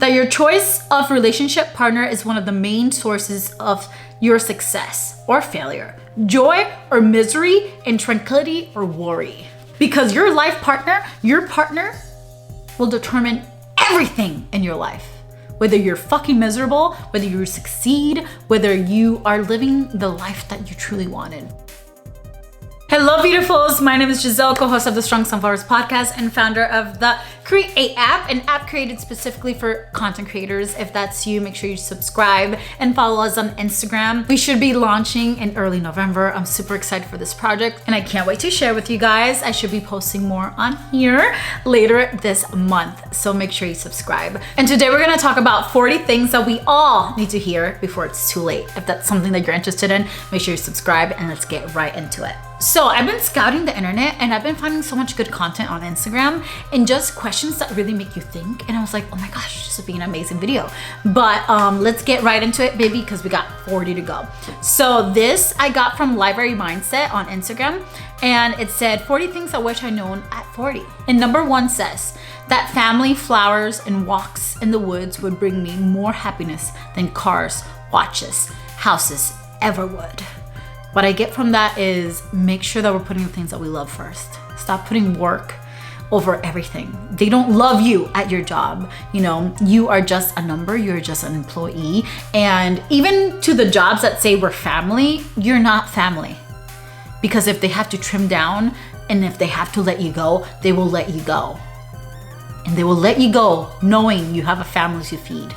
that your choice of relationship partner is one of the main sources of your success or failure, joy or misery, and tranquility or worry. Because your life partner, your partner, will determine everything in your life. Whether you're fucking miserable, whether you succeed, whether you are living the life that you truly wanted. Hello, beautifuls. My name is Giselle, co-host of the Strong Sunflowers podcast and founder of the Create app, an app created specifically for content creators. If that's you, make sure you subscribe and follow us on Instagram. We should be launching in early November. I'm super excited for this project and I can't wait to share with you guys. I should be posting more on here later this month, so make sure you subscribe. And today we're gonna talk about 40 things that we all need to hear before it's too late. If that's something that you're interested in, make sure you subscribe and let's get right into it. So I've been scouting the internet and I've been finding so much good content on Instagram and just questions that really make you think. And I was like, oh my gosh, this would be an amazing video. But let's get right into it, baby, because we got 40 to go. So this I got from Library Mindset on Instagram, and it said 40 things I wish I known at 40. And number 1 says that family, flowers, and walks in the woods would bring me more happiness than cars, watches, houses ever would. What I get from that is make sure that we're putting the things that we love first. Stop putting work over everything. They don't love you at your job. You know, you are just a number, you're just an employee. And even to the jobs that say we're family, you're not family. Because if they have to trim down and if they have to let you go, they will let you go. And they will let you go knowing you have a family to feed.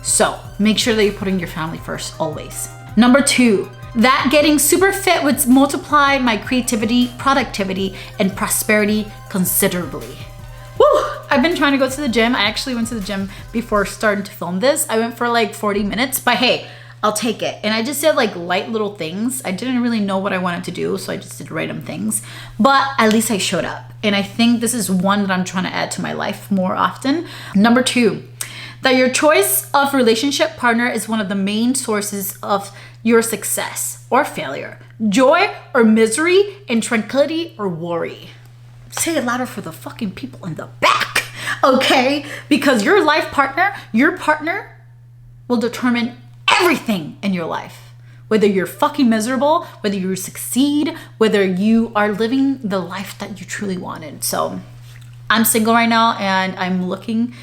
So make sure that you're putting your family first always. Number 2, that getting super fit would multiply my creativity, productivity, and prosperity considerably. Woo! I've been trying to go to the gym. I actually went to the gym before starting to film this. I went for like 40 minutes, but hey, I'll take it. And I just did like light little things. I didn't really know what I wanted to do, so I just did random things. But at least I showed up. And I think this is one that I'm trying to add to my life more often. Number 2, that your choice of relationship partner is one of the main sources of your success or failure, joy or misery, and tranquility or worry. Say it louder for the fucking people in the back, okay? Because your life partner, your partner will determine everything in your life. Whether you're fucking miserable, whether you succeed, whether you are living the life that you truly wanted. So I'm single right now and I'm looking.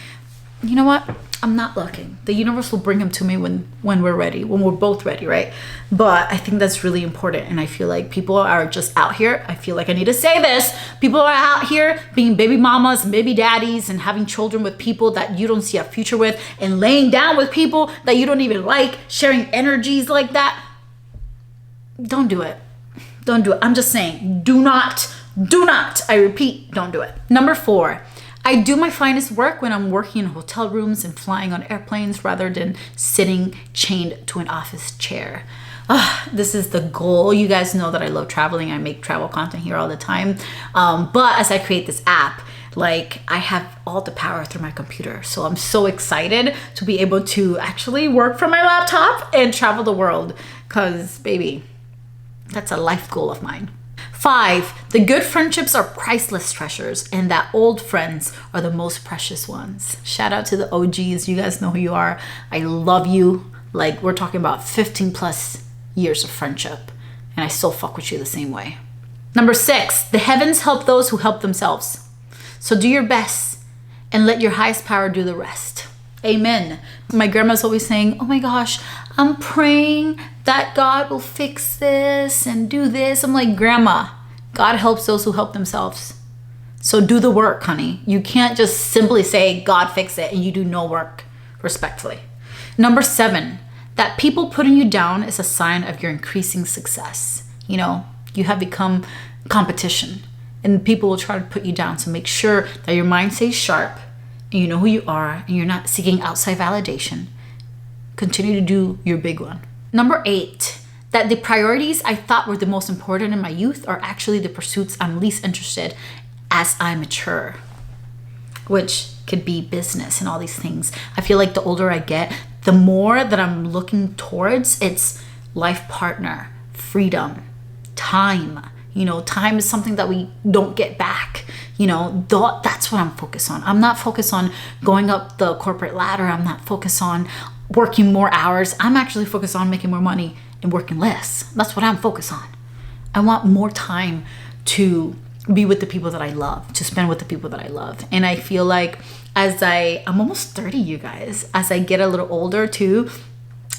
You know what? I'm not looking. The universe will bring him to me when we're ready, when we're both ready, right? But I think that's really important. And I feel like people are just out here. I feel like I need to say this. People are out here being baby mamas and baby daddies and having children with people that you don't see a future with and laying down with people that you don't even like, sharing energies like that. Don't do it. Don't do it. I'm just saying, do not, I repeat, don't do it. Number 4, I do my finest work when I'm working in hotel rooms and flying on airplanes rather than sitting chained to an office chair. This is the goal. You guys know that I love traveling. I make travel content here all the time. But as I create this app, like I have all the power through my computer. So I'm so excited to be able to actually work from my laptop and travel the world. Cause baby, that's a life goal of mine. 5, the good friendships are priceless treasures and that old friends are the most precious ones. Shout out to the OGs. You guys know who you are. I love you. Like we're talking about 15 plus years of friendship and I still fuck with you the same way. Number 6, the heavens help those who help themselves. So do your best and let your highest power do the rest. Amen. My grandma's always saying, oh my gosh, I'm praying that God will fix this and do this. I'm like, Grandma, God helps those who help themselves. So do the work, honey. You can't just simply say, God fix it, and you do no work, respectfully. Number 7, that people putting you down is a sign of your increasing success. You know, you have become competition and people will try to put you down. So make sure that your mind stays sharp and you know who you are and you're not seeking outside validation. Continue to do your big one. Number 8, that the priorities I thought were the most important in my youth are actually the pursuits I'm least interested as I mature, which could be business and all these things. I feel like the older I get, the more that I'm looking towards, it's life partner, freedom, time. You know, time is something that we don't get back. That's what I'm focused on. I'm not focused on going up the corporate ladder. I'm not focused on working more hours. I'm actually focused on making more money and working less. That's what I'm focused on. I want more time to be with the people that I love, to spend with the people that I love. And I feel like I'm almost 30, you guys, as I get a little older too,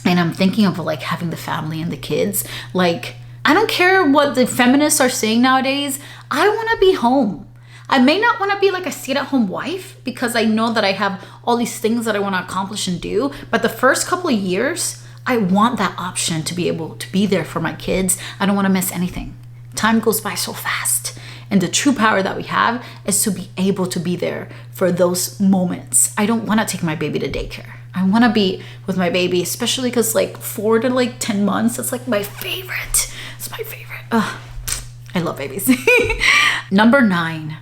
and I'm thinking of like having the family and the kids, like, I don't care what the feminists are saying nowadays. I want to be home. I may not want to be like a stay-at-home wife because I know that I have all these things that I want to accomplish and do. But the first couple of years, I want that option to be able to be there for my kids. I don't want to miss anything. Time goes by so fast. And the true power that we have is to be able to be there for those moments. I don't want to take my baby to daycare. I want to be with my baby, especially because like 4 to like 10 months, it's like my favorite. It's my favorite. Ugh, I love babies. Number 9,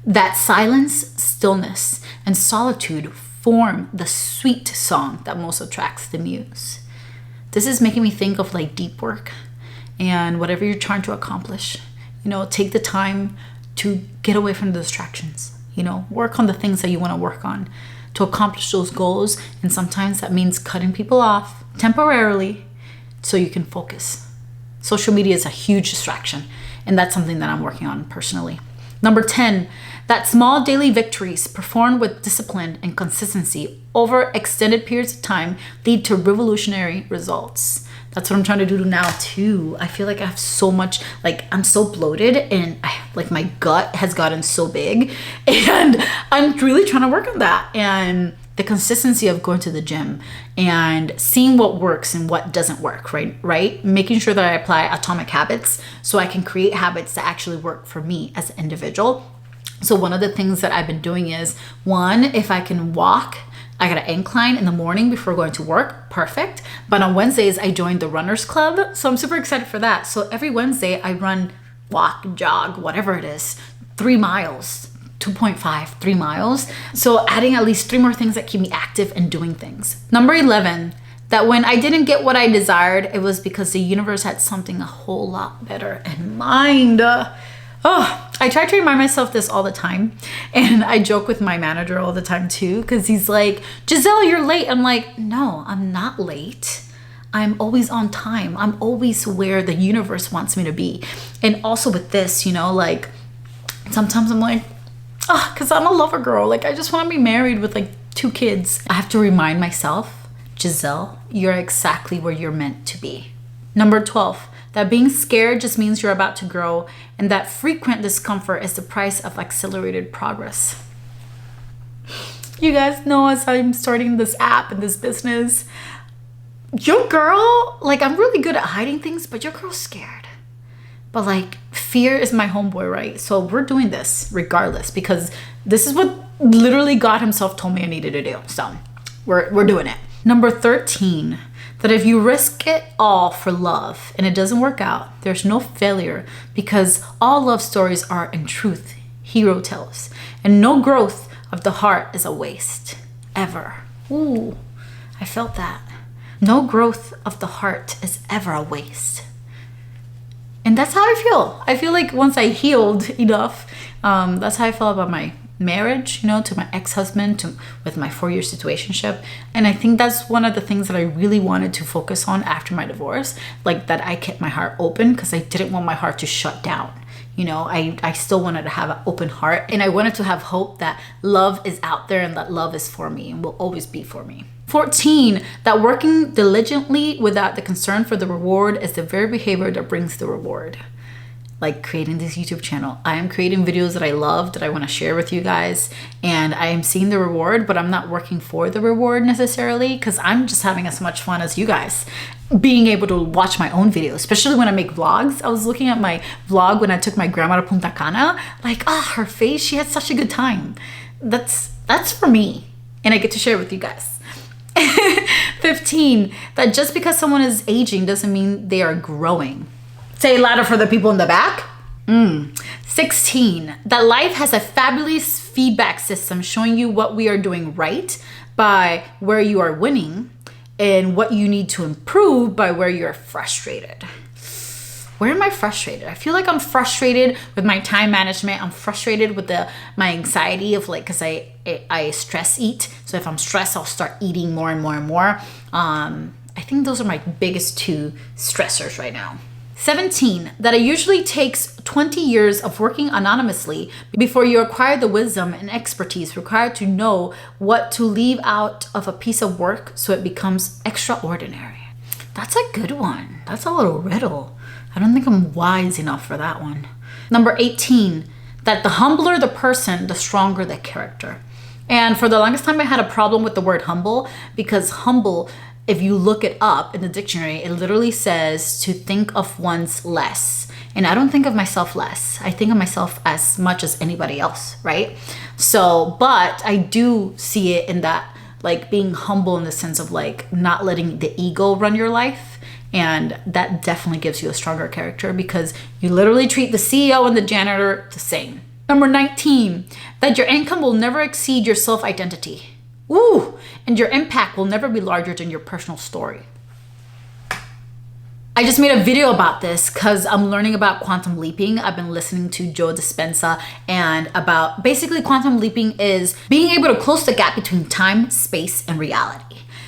that silence, stillness, and solitude form the sweet song that most attracts the muse. This is making me think of like deep work and whatever you're trying to accomplish. Take the time to get away from the distractions. Work on the things that you want to work on to accomplish those goals. And sometimes that means cutting people off temporarily so you can focus. Social media is a huge distraction, and that's something that I'm working on personally. Number 10, that small daily victories performed with discipline and consistency over extended periods of time lead to revolutionary results. That's what I'm trying to do now too. I feel like I have so much, like I'm so bloated and my gut has gotten so big, and I'm really trying to work on that. And the consistency of going to the gym and seeing what works and what doesn't work, right? Making sure that I apply atomic habits so I can create habits that actually work for me as an individual. So one of the things that I've been doing is, one, if I can walk, I got an incline in the morning before going to work, perfect. But on Wednesdays, I joined the runners club. So I'm super excited for that. So every Wednesday I run, walk, jog, whatever it is, 3 miles, 2.5, 3 miles. So adding at least 3 more things that keep me active and doing things. Number 11, that when I didn't get what I desired, it was because the universe had something a whole lot better in mind. I try to remind myself this all the time. And I joke with my manager all the time too, because he's like, Giselle, you're late. I'm like, no, I'm not late. I'm always on time. I'm always where the universe wants me to be. And also with this, like sometimes I'm like, because I'm a lover girl. Like I just want to be married with like 2 kids. I have to remind myself, Giselle, you're exactly where you're meant to be. Number 12, that being scared just means you're about to grow, and that frequent discomfort is the price of accelerated progress. You guys know, as I'm starting this app and this business, your girl, like I'm really good at hiding things, but your girl's scared. But like fear is my homeboy, right? So we're doing this regardless, because this is what literally God himself told me I needed to do. So we're doing it. Number 13, that if you risk it all for love and it doesn't work out, there's no failure, because all love stories are in truth hero tales, and no growth of the heart is a waste, ever. Ooh, I felt that. No growth of the heart is ever a waste. And that's how I feel. I feel like once I healed enough, that's how I felt about my marriage, to my ex-husband, with my 4-year situationship. And I think that's one of the things that I really wanted to focus on after my divorce, like that I kept my heart open, because I didn't want my heart to shut down. I still wanted to have an open heart, and I wanted to have hope that love is out there and that love is for me and will always be for me. 14, that working diligently without the concern for the reward is the very behavior that brings the reward. Like creating this YouTube channel. I am creating videos that I love, that I want to share with you guys, and I am seeing the reward, but I'm not working for the reward necessarily, because I'm just having as much fun as you guys being able to watch my own videos, especially when I make vlogs. I was looking at my vlog when I took my grandma to Punta Cana, like, her face, she had such a good time. That's for me, and I get to share it with you guys. 15, that just because someone is aging doesn't mean they are growing. Say it louder for the people in the back. 16, that life has a fabulous feedback system showing you what we are doing right by where you are winning, and what you need to improve by where you're frustrated. where am I frustrated? I feel like I'm frustrated with my time management. I'm frustrated with my anxiety of like, because I stress eat. So if I'm stressed, I'll start eating more and more and more. I think those are my biggest two stressors right now. 17, that it usually takes 20 years of working anonymously before you acquire the wisdom and expertise required to know what to leave out of a piece of work so it becomes extraordinary. That's a good one. That's a little riddle. I don't think I'm wise enough for that one. Number 18, that the humbler the person, the stronger the character. And for the longest time, I had a problem with the word humble, because humble, if you look it up in the dictionary, it literally says to think of one's less. And I don't think of myself less. I think of myself as much as anybody else, right? So, but I do see it in that, like being humble in the sense of like not letting the ego run your life. And that definitely gives you a stronger character, because you literally treat the CEO and the janitor the same. Number 19, that your income will never exceed your self-identity. Ooh, and your impact will never be larger than your personal story. I just made a video about this because I'm learning about quantum leaping. I've been listening to Joe Dispenza, and about basically quantum leaping is being able to close the gap between time, space, and reality.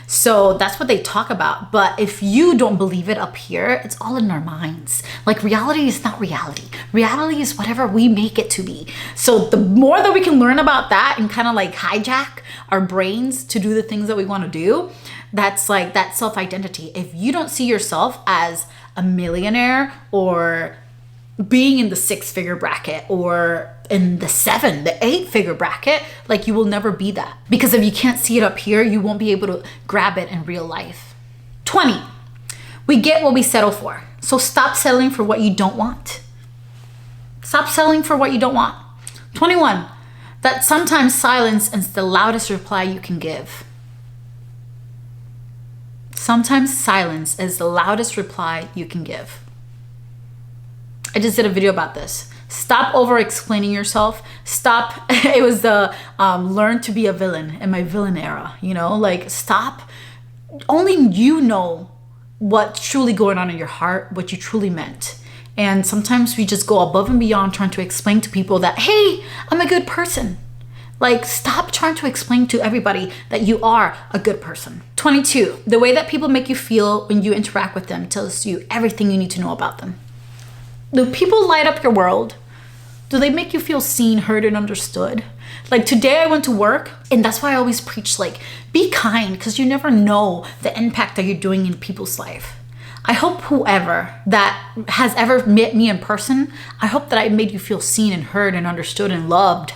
So that's what they talk about. But if you don't believe it up here, it's all in our minds. Like reality is not reality. Reality is whatever we make it to be. So the more that we can learn about that and kind of like hijack our brains to do the things that we want to do, that's like that self-identity. If you don't see yourself as a millionaire or being in the 6-figure bracket or in the 8-figure bracket, like you will never be that. Because if you can't see it up here, you won't be able to grab it in real life. 20, we get what we settle for. So stop settling for what you don't want. Stop settling for what you don't want. 21, that sometimes silence is the loudest reply you can give. Sometimes silence is the loudest reply you can give. I just did a video about this. Stop over explaining yourself. Stop. It was the learn to be a villain in my villain era, you know, like stop. Only you know what's truly going on in your heart, what you truly meant. And sometimes we just go above and beyond trying to explain to people that, hey, I'm a good person. Like, stop trying to explain to everybody that you are a good person. 22, the way that people make you feel when you interact with them tells you everything you need to know about them. Do people light up your world? Do they make you feel seen, heard, and understood? Like today I went to work, and that's why I always preach, like, be kind, because you never know the impact that you're doing in people's life. I hope whoever that has ever met me in person, I hope that I made you feel seen and heard and understood and loved.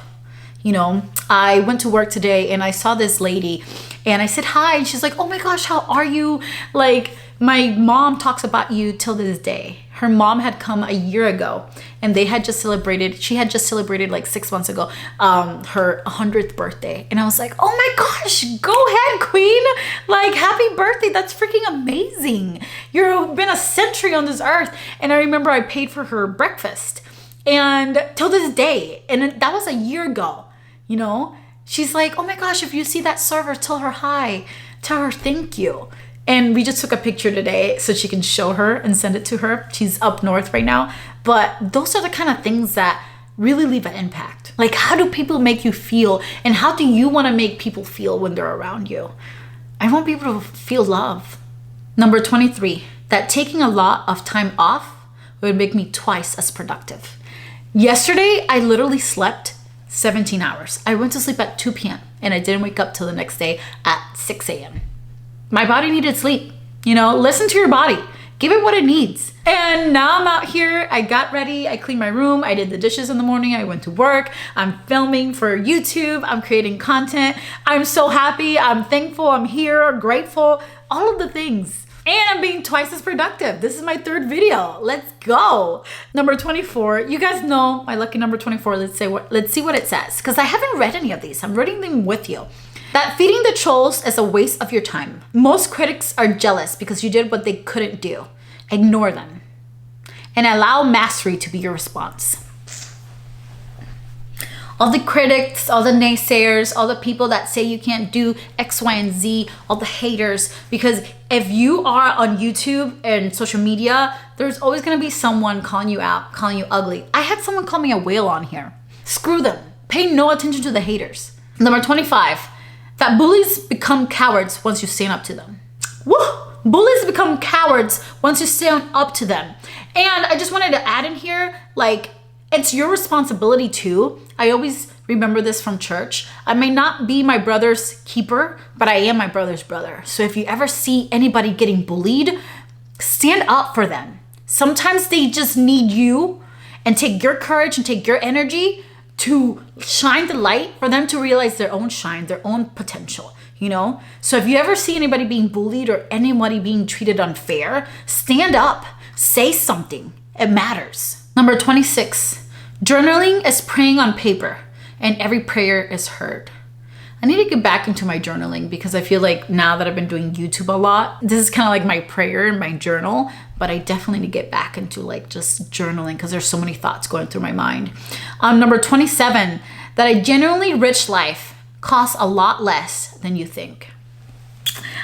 You know, I went to work today and I saw this lady and I said hi, and she's like, oh my gosh, how are you? Like, my mom talks about you till this day. Her mom had come a year ago, and she had just celebrated like 6 months ago, her 100th birthday. And I was like, oh my gosh, go ahead, queen. Like, happy birthday. That's freaking amazing. You've been a century on this earth. And I remember I paid for her breakfast, and till this day, and that was a year ago, you know, she's like, oh my gosh, if you see that server, tell her hi, tell her thank you. And we just took a picture today so she can show her and send it to her. She's up north right now. But those are the kind of things that really leave an impact. Like, how do people make you feel? And how do you want to make people feel when they're around you? I want people to feel love. Number 23, that taking a lot of time off would make me twice as productive. Yesterday, I literally slept 17 hours. I went to sleep at 2 p.m. and I didn't wake up till the next day at 6 a.m. My body needed sleep. You know, listen to your body. Give it what it needs. And now I'm out here. I got ready. I cleaned my room. I did the dishes in the morning. I went to work. I'm filming for YouTube. I'm creating content. I'm so happy. I'm thankful. I'm here, grateful, all of the things. And I'm being twice as productive. This is my 3rd video. Let's go. Number 24. You guys know my lucky number 24. Let's see what it says, because I haven't read any of these. I'm reading them with you. That feeding the trolls is a waste of your time. Most critics are jealous because you did what they couldn't do. Ignore them and allow mastery to be your response. All the critics, all the naysayers, all the people that say you can't do X, Y, and Z, all the haters. Because if you are on YouTube and social media, there's always gonna be someone calling you out, calling you ugly. I had someone call me a whale on here. Screw them. Pay no attention to the haters. Number 25, that bullies become cowards once you stand up to them. Woo! Bullies become cowards once you stand up to them. And I just wanted to add in here, like, it's your responsibility too. I always remember this from church. I may not be my brother's keeper, but I am my brother's brother. So if you ever see anybody getting bullied, stand up for them. Sometimes they just need you, and take your courage and take your energy to shine the light for them to realize their own shine, their own potential, you know? So if you ever see anybody being bullied or anybody being treated unfair, stand up, say something. It matters. Number 26. Journaling is praying on paper, and every prayer is heard. I need to get back into my journaling because I feel like now that I've been doing YouTube a lot, this is kind of like my prayer and my journal, but I definitely need to get back into like just journaling because there's so many thoughts going through my mind. Number 27, that a genuinely rich life costs a lot less than you think.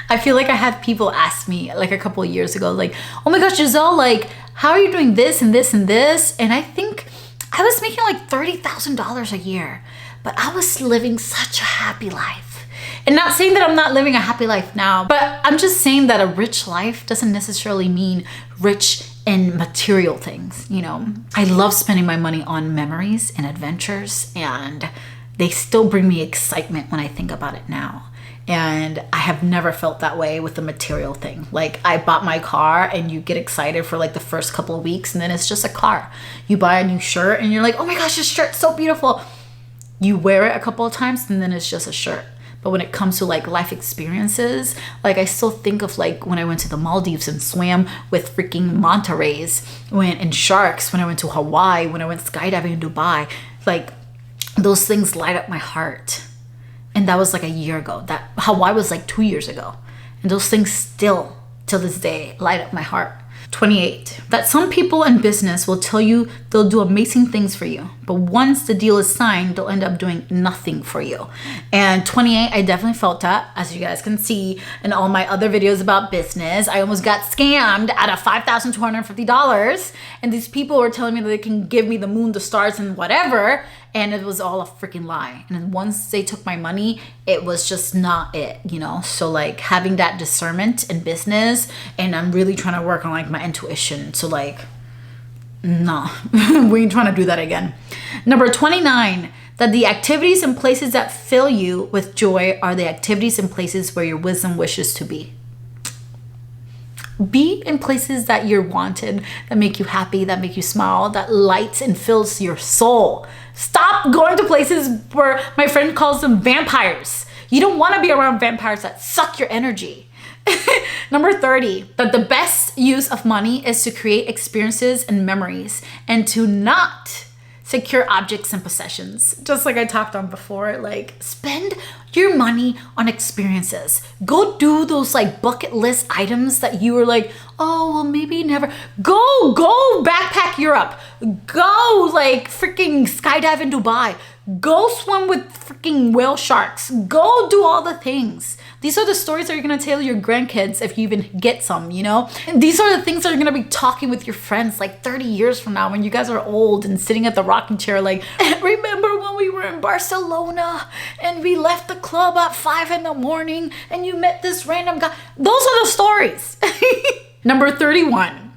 I feel like I had people ask me like a couple of years ago, like, oh my gosh, Giselle, like, how are you doing this and this and this? And I think I was making like $30,000 a year, but I was living such a happy life. And not saying that I'm not living a happy life now, but I'm just saying that a rich life doesn't necessarily mean rich in material things, you know? I love spending my money on memories and adventures, and they still bring me excitement when I think about it now. And I have never felt that way with the material thing. Like, I bought my car and you get excited for like the first couple of weeks, and then it's just a car. You buy a new shirt and you're like, oh my gosh, this shirt's so beautiful. You wear it a couple of times and then it's just a shirt. But when it comes to like life experiences, like I still think of like when I went to the Maldives and swam with freaking manta rays, and sharks, when I went to Hawaii, when I went skydiving in Dubai, like those things light up my heart. And that was like a year ago. That Hawaii was like 2 years ago. And those things still, till this day, light up my heart. 28, that some people in business will tell you they'll do amazing things for you, but once the deal is signed, they'll end up doing nothing for you. And 28, I definitely felt that, as you guys can see in all my other videos about business. I almost got scammed out of $5,250, and these people were telling me that they can give me the moon, the stars, and whatever, and it was all a freaking lie. And then once they took my money, it was just not it, you know? So like having that discernment in business, and I'm really trying to work on like my intuition. So like, no, we ain't trying to do that again. Number 29, that the activities and places that fill you with joy are the activities and places where your wisdom wishes to be. Be in places that you're wanted, that make you happy, that make you smile, that lights and fills your soul. Stop going to places where my friend calls them vampires. You don't want to be around vampires that suck your energy. Number 30, that the best use of money is to create experiences and memories, and to not secure objects and possessions. Just like I talked on before, like spend your money on experiences. Go do those like bucket list items that you were like, oh, well, maybe never. Go backpack Europe. Go like freaking skydive in Dubai. Go swim with freaking whale sharks. Go do all the things. These are the stories that you're gonna tell your grandkids if you even get some, you know? And these are the things that you're gonna be talking with your friends like 30 years from now when you guys are old and sitting at the rocking chair like, remember when we were in Barcelona and we left the club at 5 in the morning and you met this random guy? Those are the stories. Number 31,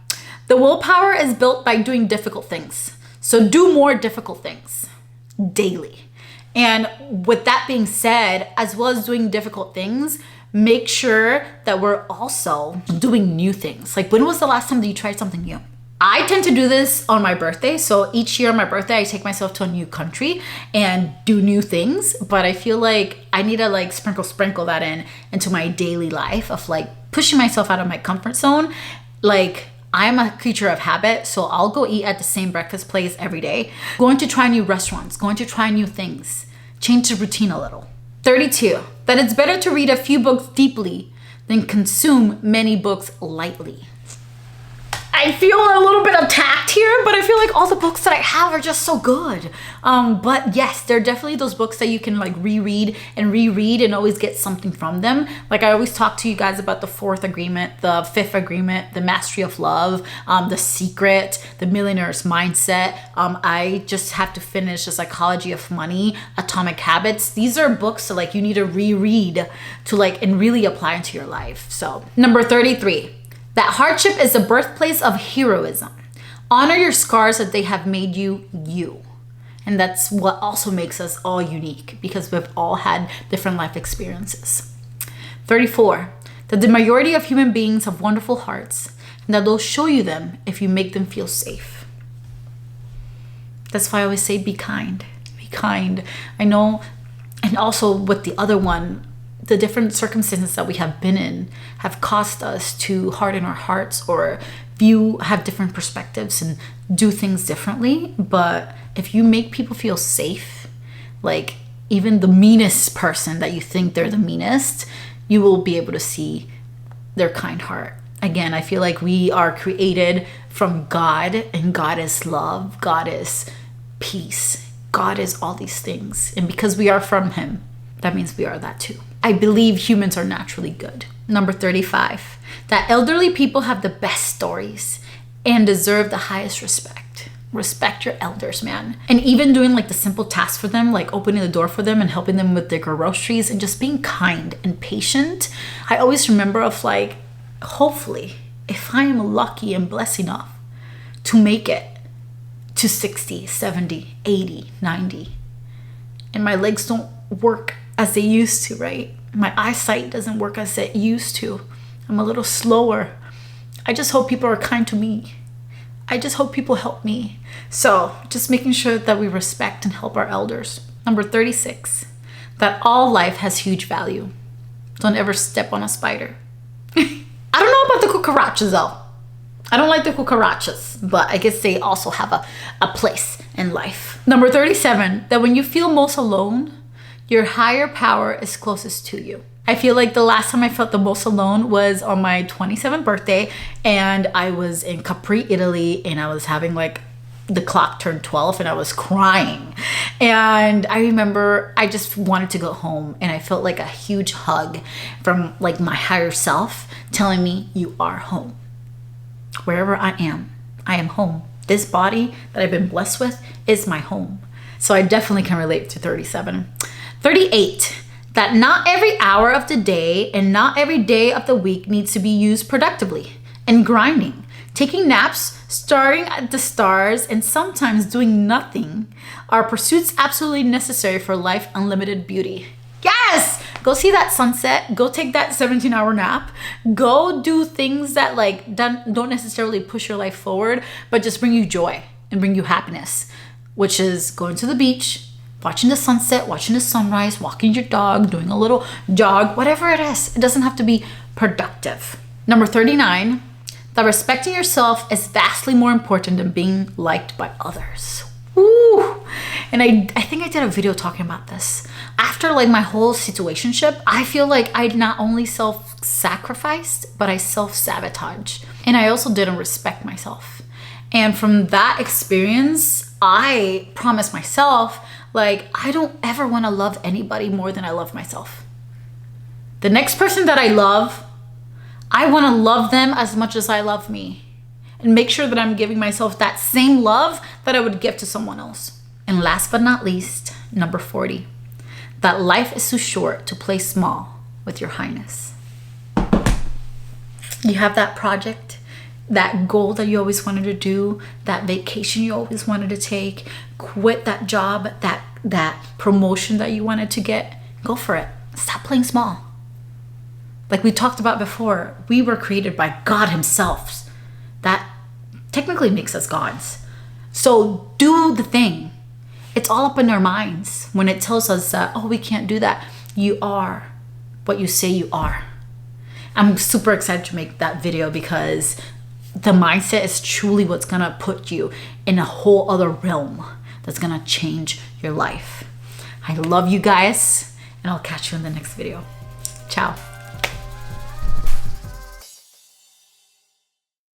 the willpower is built by doing difficult things. So do more difficult things daily. And with that being said, as well as doing difficult things, make sure that we're also doing new things. Like, when was the last time that you tried something new? I tend to do this on my birthday. So each year on my birthday, I take myself to a new country and do new things. But I feel like I need to like sprinkle that into my daily life of like pushing myself out of my comfort zone. Like, I'm a creature of habit, so I'll go eat at the same breakfast place every day. Going to try new restaurants, going to try new things, change the routine a little. 32, that it's better to read a few books deeply than consume many books lightly. I feel a little bit attacked here, but I feel like all the books that I have are just so good. But yes, they're definitely those books that you can like reread and always get something from them. Like I always talk to you guys about the Fourth Agreement, the Fifth Agreement, the Mastery of Love, the Secret, the Millionaire's Mindset. I just have to finish the Psychology of Money, Atomic Habits. These are books that like you need to reread to like and really apply into your life. So number 33. That hardship is the birthplace of heroism. Honor your scars that they have made you you. And that's what also makes us all unique because we've all had different life experiences. 34. That the majority of human beings have wonderful hearts and that they'll show you them if you make them feel safe. That's why I always say be kind. Be kind. I know, and also with the other one, the different circumstances that we have been in have caused us to harden our hearts or have different perspectives and do things differently. But if you make people feel safe, like even the meanest person that you think they're the meanest, you will be able to see their kind heart. Again, I feel like we are created from God, and God is love, God is peace, God is all these things. And because we are from Him, that means we are that too. I believe humans are naturally good. Number 35, that elderly people have the best stories and deserve the highest respect. Respect your elders, man. And even doing like the simple tasks for them, like opening the door for them and helping them with their groceries and just being kind and patient. I always remember of like, hopefully, if I am lucky and blessed enough to make it to 60, 70, 80, 90, and my legs don't work as they used to, right? My eyesight doesn't work as it used to. I'm a little slower. I just hope people are kind to me. I just hope people help me. So just making sure that we respect and help our elders. Number 36, that all life has huge value. Don't ever step on a spider. I don't know about the cucarachas though. I don't like the cucarachas, but I guess they also have a place in life. Number 37, that when you feel most alone, your higher power is closest to you. I feel like the last time I felt the most alone was on my 27th birthday, and I was in Capri, Italy, and I was having like the clock turned 12 and I was crying. And I remember I just wanted to go home, and I felt like a huge hug from like my higher self telling me, you are home. Wherever I am home. This body that I've been blessed with is my home. So I definitely can relate to 37. 38, that not every hour of the day and not every day of the week needs to be used productively and grinding. Taking naps, staring at the stars, and sometimes doing nothing are pursuits absolutely necessary for life unlimited beauty. Yes! Go see that sunset. Go take that 17-hour nap. Go do things that like don't necessarily push your life forward, but just bring you joy and bring you happiness, which is going to the beach, watching the sunset, watching the sunrise, walking your dog, doing a little jog, whatever it is. It doesn't have to be productive. Number 39, that respecting yourself is vastly more important than being liked by others. Ooh. And I think I did a video talking about this. After like my whole situationship, I feel like I not only self-sacrificed, but I self-sabotage. And I also didn't respect myself. And from that experience, I promised myself, like, I don't ever want to love anybody more than I love myself. The next person that I love, I want to love them as much as I love me, and make sure that I'm giving myself that same love that I would give to someone else. And last but not least, number 40, that life is too short to play small with your highness. You have that project, that goal that you always wanted to do, that vacation you always wanted to take, quit that job, that promotion that you wanted to get, go for it. Stop playing small. Like we talked about before, we were created by God Himself. That technically makes us gods. So do the thing. It's all up in our minds when it tells us that, oh, we can't do that. You are what you say you are. I'm super excited to make that video because the mindset is truly what's gonna put you in a whole other realm that's gonna change your life. I love you guys, and I'll catch you in the next video. Ciao.